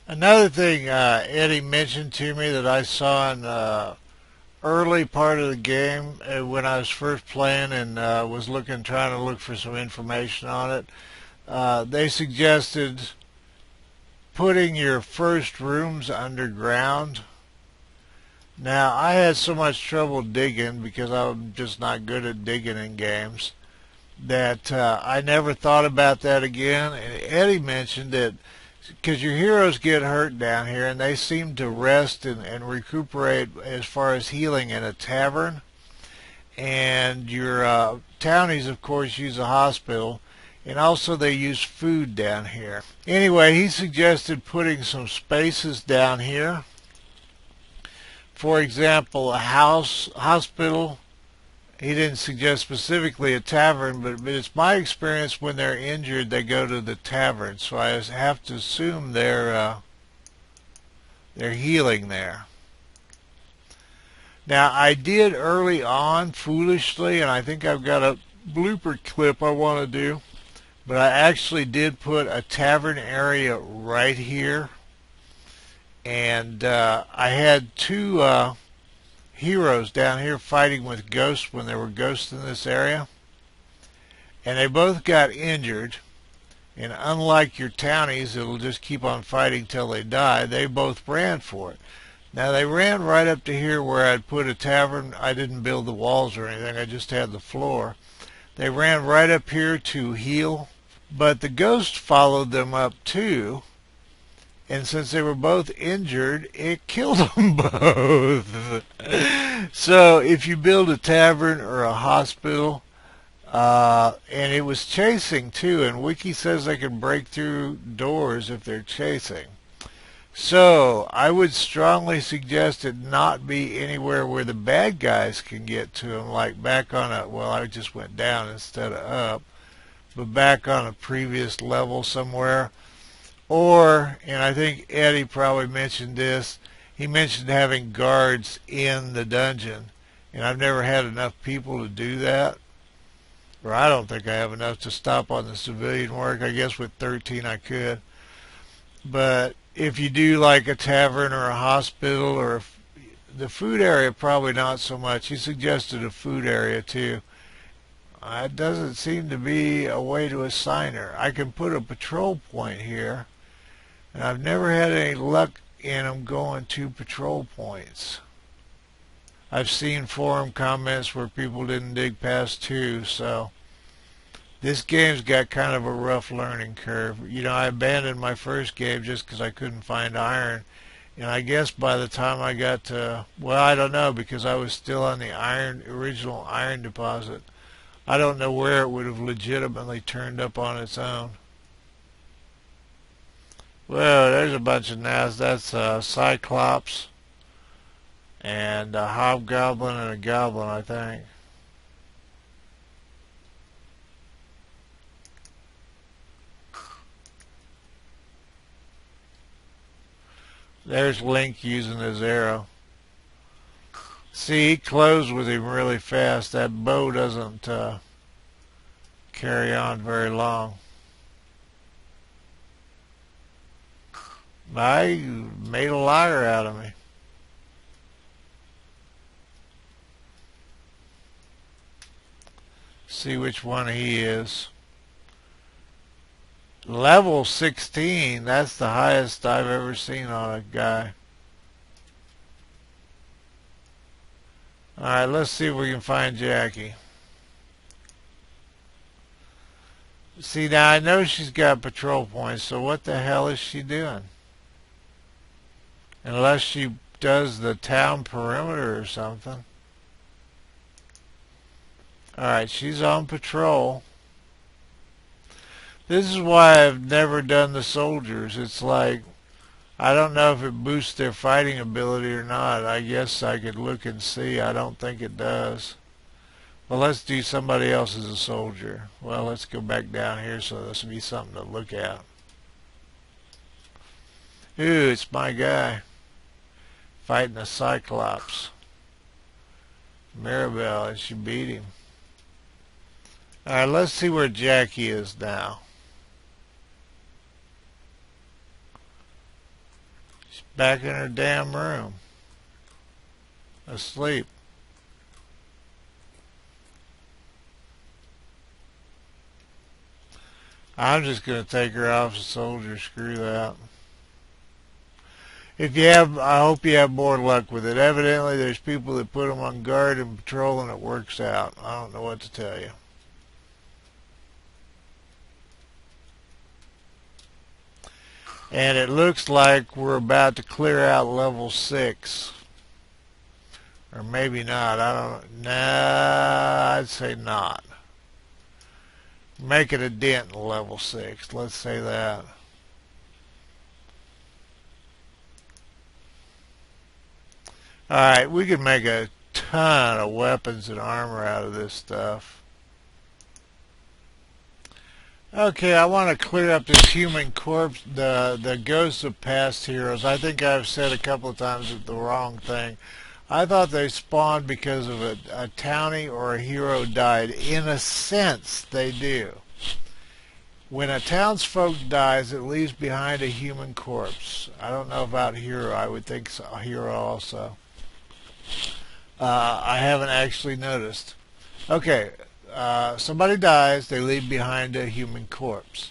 Another thing Eddie mentioned to me that I saw in early part of the game when I was first playing and was trying to look for some information on it. They suggested putting your first rooms underground. Now, I had so much trouble digging because I'm just not good at digging in games that I never thought about that again. And Eddie mentioned that because your heroes get hurt down here and they seem to rest and recuperate as far as healing in a tavern. And your townies, of course, use a hospital. And also they use food down here. Anyway, he suggested putting some spaces down here. For example, a hospital. He didn't suggest specifically a tavern, but it's my experience when they're injured, they go to the tavern. So I have to assume they're healing there. Now, I did early on foolishly, and I think I've got a blooper clip I want to do, but I actually did put a tavern area right here. And I had two heroes down here fighting with ghosts when there were ghosts in this area. And they both got injured. And unlike your townies that'll just keep on fighting till they die, they both ran for it. Now they ran right up to here where I'd put a tavern. I didn't build the walls or anything. I just had the floor. They ran right up here to heal. But the ghost followed them up too. And since they were both injured, it killed them both. So if you build a tavern or a hospital, and it was chasing too, and Wiki says they can break through doors if they're chasing. So I would strongly suggest it not be anywhere where the bad guys can get to them, like back on well, I just went down instead of up, but back on a previous level somewhere. Or, and I think Eddie probably mentioned this, he mentioned having guards in the dungeon. And I've never had enough people to do that. Or I don't think I have enough to stop on the civilian work. I guess with 13 I could. But if you do like a tavern or a hospital or the food area, probably not so much. He suggested a food area too. It doesn't seem to be a way to assign her. I can put a patrol point here. And I've never had any luck in them going to patrol points. I've seen forum comments where people didn't dig past 2, so this game's got kind of a rough learning curve. You know, I abandoned my first game just because I couldn't find iron. And I guess by the time I got to, well, I don't know, because I was still on the original iron deposit. I don't know where it would have legitimately turned up on its own. Well, there's a bunch of nasties. That's a Cyclops and a Hobgoblin and a Goblin, I think. There's Link using his arrow. See, he closed with him really fast. That bow doesn't carry on very long. I made a liar out of me. See which one he is. Level 16, that's the highest I've ever seen on a guy. Alright, let's see if we can find Jackie. See, now I know she's got patrol points, so what the hell is she doing? Unless she does the town perimeter or something. Alright, she's on patrol. This is why I've never done the soldiers. It's like, I don't know if it boosts their fighting ability or not. I guess I could look and see. I don't think it does. Well, let's do somebody else as a soldier. Well, let's go back down here so this will be something to look at. Ooh, it's my guy. Fighting a Cyclops. Mirabelle, and she beat him. Alright, let's see where Jackie is now. She's back in her damn room, asleep. I'm just going to take her off as a soldier. Screw that. If you have, I hope you have more luck with it. Evidently, there's people that put them on guard and patrol, and it works out. I don't know what to tell you. And it looks like we're about to clear out level 6. Or maybe not. I don't know. Nah, I'd say not. Make it a dent in level 6. Let's say that. Alright, we could make a ton of weapons and armor out of this stuff. Okay, I want to clear up this human corpse, the ghosts of past heroes. I think I've said a couple of times the wrong thing. I thought they spawned because of a townie or a hero died. In a sense, they do. When a townsfolk dies, it leaves behind a human corpse. I don't know about hero. I would think so, hero also. I haven't actually noticed. Okay, somebody dies, they leave behind a human corpse.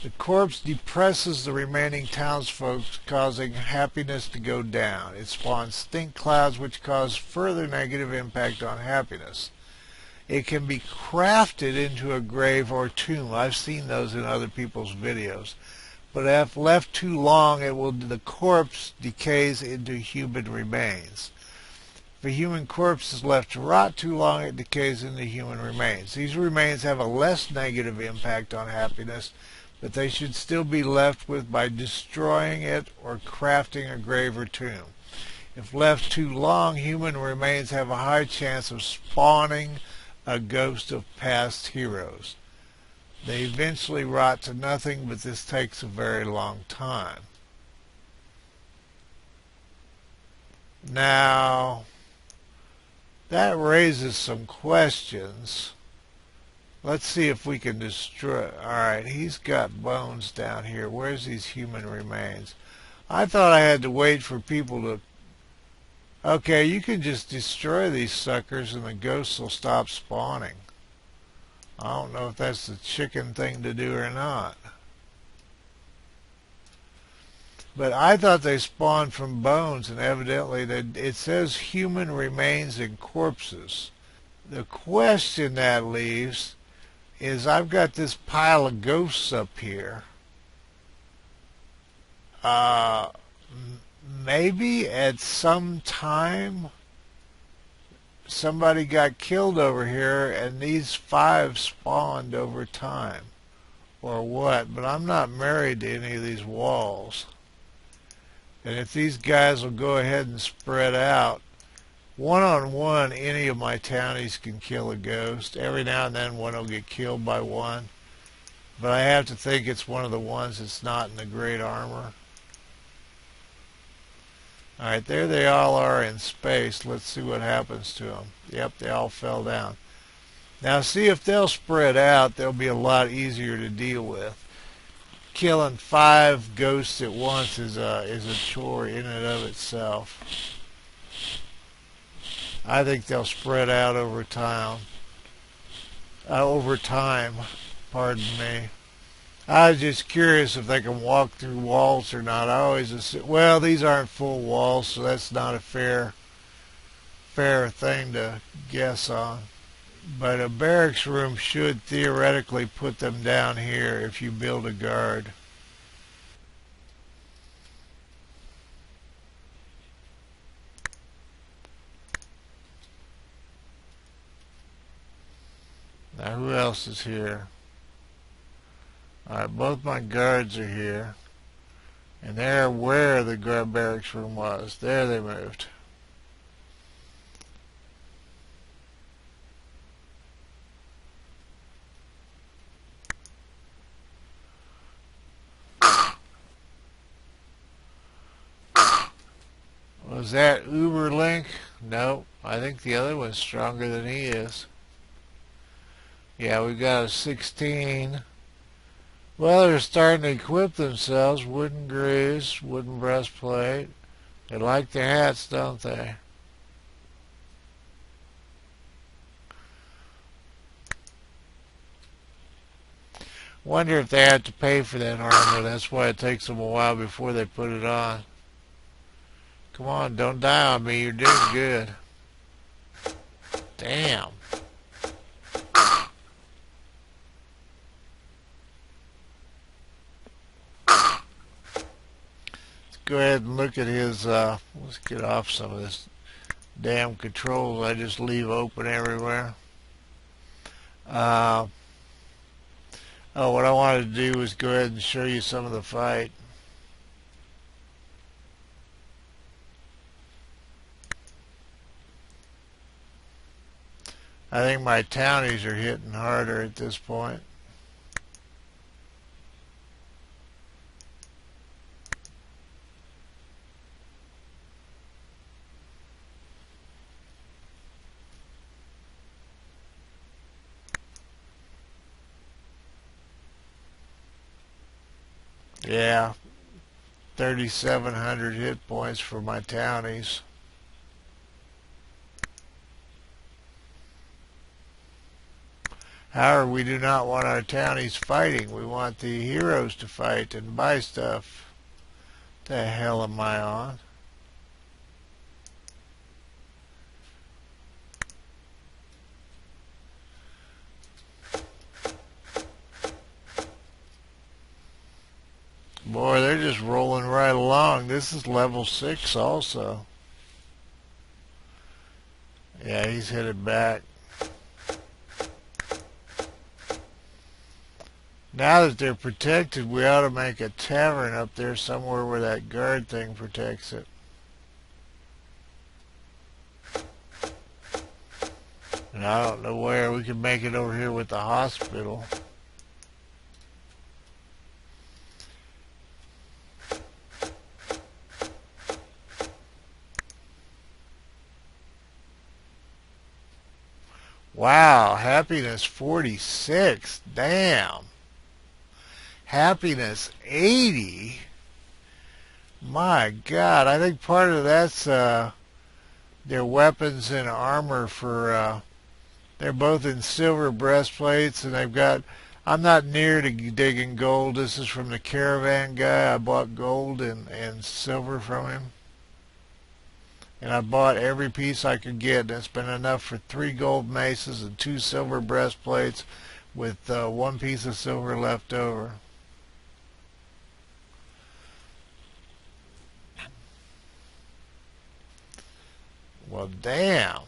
The corpse depresses the remaining townsfolk, causing happiness to go down. It spawns stink clouds, which cause further negative impact on happiness. It can be crafted into a grave or tomb. I've seen those in other people's videos. But if left too long, the corpse decays into human remains. If a human corpse is left to rot too long, it decays into human remains. These remains have a less negative impact on happiness, but they should still be left with by destroying it or crafting a grave or tomb. If left too long, human remains have a high chance of spawning a ghost of past heroes. They eventually rot to nothing, but this takes a very long time. Now, that raises some questions. Let's see if we can destroy. Alright, he's got bones down here. Where's these human remains? I thought I had to wait for people to... Okay, you can just destroy these suckers and the ghosts will stop spawning. I don't know if that's the chicken thing to do or not. But I thought they spawned from bones, and evidently it says human remains and corpses. The question that leaves is I've got this pile of ghosts up here. Maybe at some time somebody got killed over here and these 5 spawned over time. Or what? But I'm not married to any of these walls. And if these guys will go ahead and spread out, one-on-one, any of my townies can kill a ghost. Every now and then one will get killed by one. But I have to think it's one of the ones that's not in the great armor. Alright, there they all are in space. Let's see what happens to them. Yep, they all fell down. Now see if they'll spread out, they'll be a lot easier to deal with. Killing 5 ghosts at once is a chore in and of itself. I think they'll spread out over time. Pardon me. I was just curious if they can walk through walls or not. I always assume, well, these aren't full walls, so that's not a fair thing to guess on. But a barracks room should theoretically put them down here if you build a guard. Now who else is here? Alright, both my guards are here. And they're where the barracks room was. There they moved. Was that Uberlink? No, I think the other one's stronger than he is. Yeah, we've got a 16. Well, they're starting to equip themselves. Wooden greaves, wooden breastplate. They like their hats, don't they? Wonder if they have to pay for that armor. That's why it takes them a while before they put it on. Come on, don't die on me. You're doing good. Damn. Let's go ahead and look at his, let's get off some of this damn controls I just leave open everywhere. Uh, oh, what I wanted to do was go ahead and show you some of the fight. I think my townies are hitting harder at this point. Yeah, 3,700 hit points for my townies. However, we do not want our townies fighting. We want the heroes to fight and buy stuff. The hell am I on? Boy, they're just rolling right along. This is level 6 also. Yeah, he's headed back. Now that they're protected, we ought to make a tavern up there somewhere where that guard thing protects it. And I don't know where. We could make it over here with the hospital. Wow, happiness 46. Damn. Happiness 80. My God, I think part of that's their weapons and armor for they're both in silver breastplates, and they've got, I'm not near to digging gold. This is from the caravan guy. I bought gold and silver from him. And I bought every piece I could get. That's been enough for 3 gold maces and 2 silver breastplates with 1 piece of silver left over. Well, damn.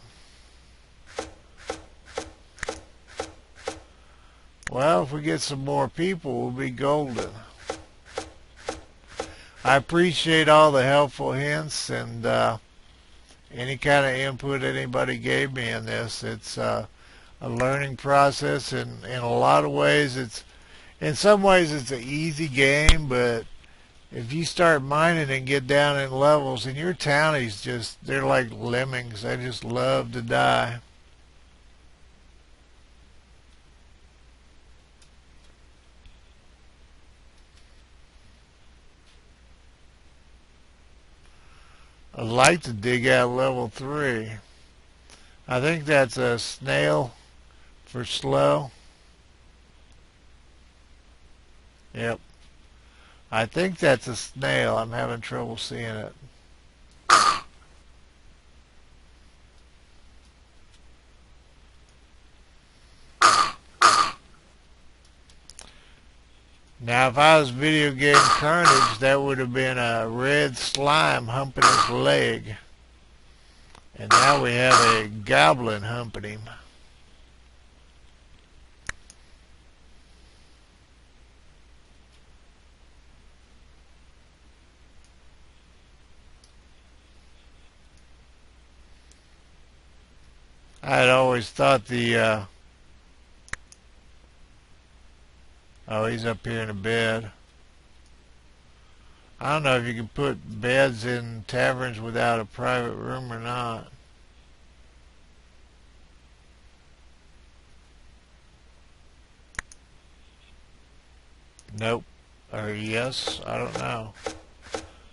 Well, if we get some more people, we'll be golden. I appreciate all the helpful hints and any kind of input anybody gave me in this. It's a learning process, and in a lot of ways, in some ways it's an easy game, but if you start mining and get down in levels, and your townies just, they're like lemmings. They just love to die. I'd like to dig out level 3. I think that's a snail for slow. Yep. I think that's a snail. I'm having trouble seeing it. Now, if I was video game carnage, that would have been a red slime humping his leg. And now we have a goblin humping him. I had always thought the, oh, he's up here in a bed. I don't know if you can put beds in taverns without a private room or not. Nope. Or yes, I don't know.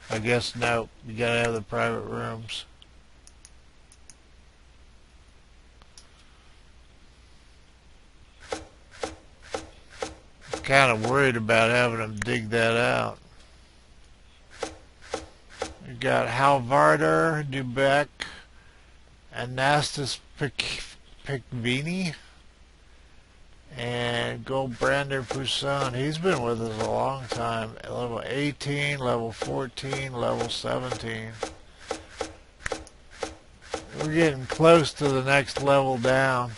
I guess nope. You gotta have the private rooms. Kind of worried about having them dig that out. We got Halvarder, Dubeck, Anastas Picvini, and Goldbrander Poussin. He's been with us a long time. Level 18, level 14, level 17. We're getting close to the next level down.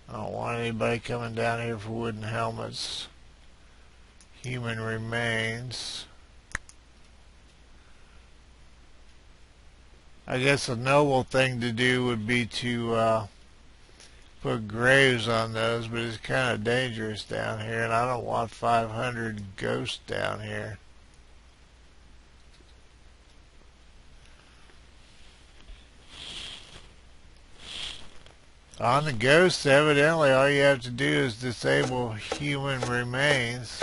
I don't want anybody coming down here for wooden helmets. Human remains. I guess a noble thing to do would be to put graves on those, but it's kind of dangerous down here, and I don't want 500 ghosts down here. On the ghosts, evidently, all you have to do is disable human remains.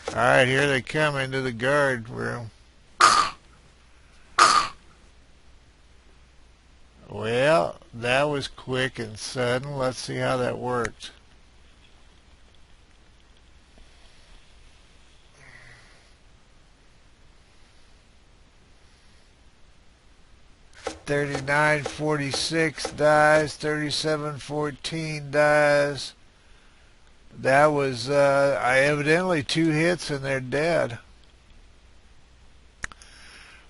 Alright, here they come into the guard room. Well, that was quick and sudden. Let's see how that worked. $39.46 dies, $37.14 dies. That was evidently 2 hits and they're dead.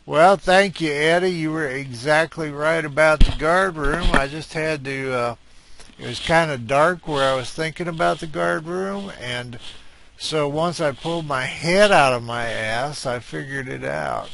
Well, thank you, Eddie. You were exactly right about the guard room. I just had to, it was kind of dark where I was thinking about the guard room, and so once I pulled my head out of my ass, I figured it out.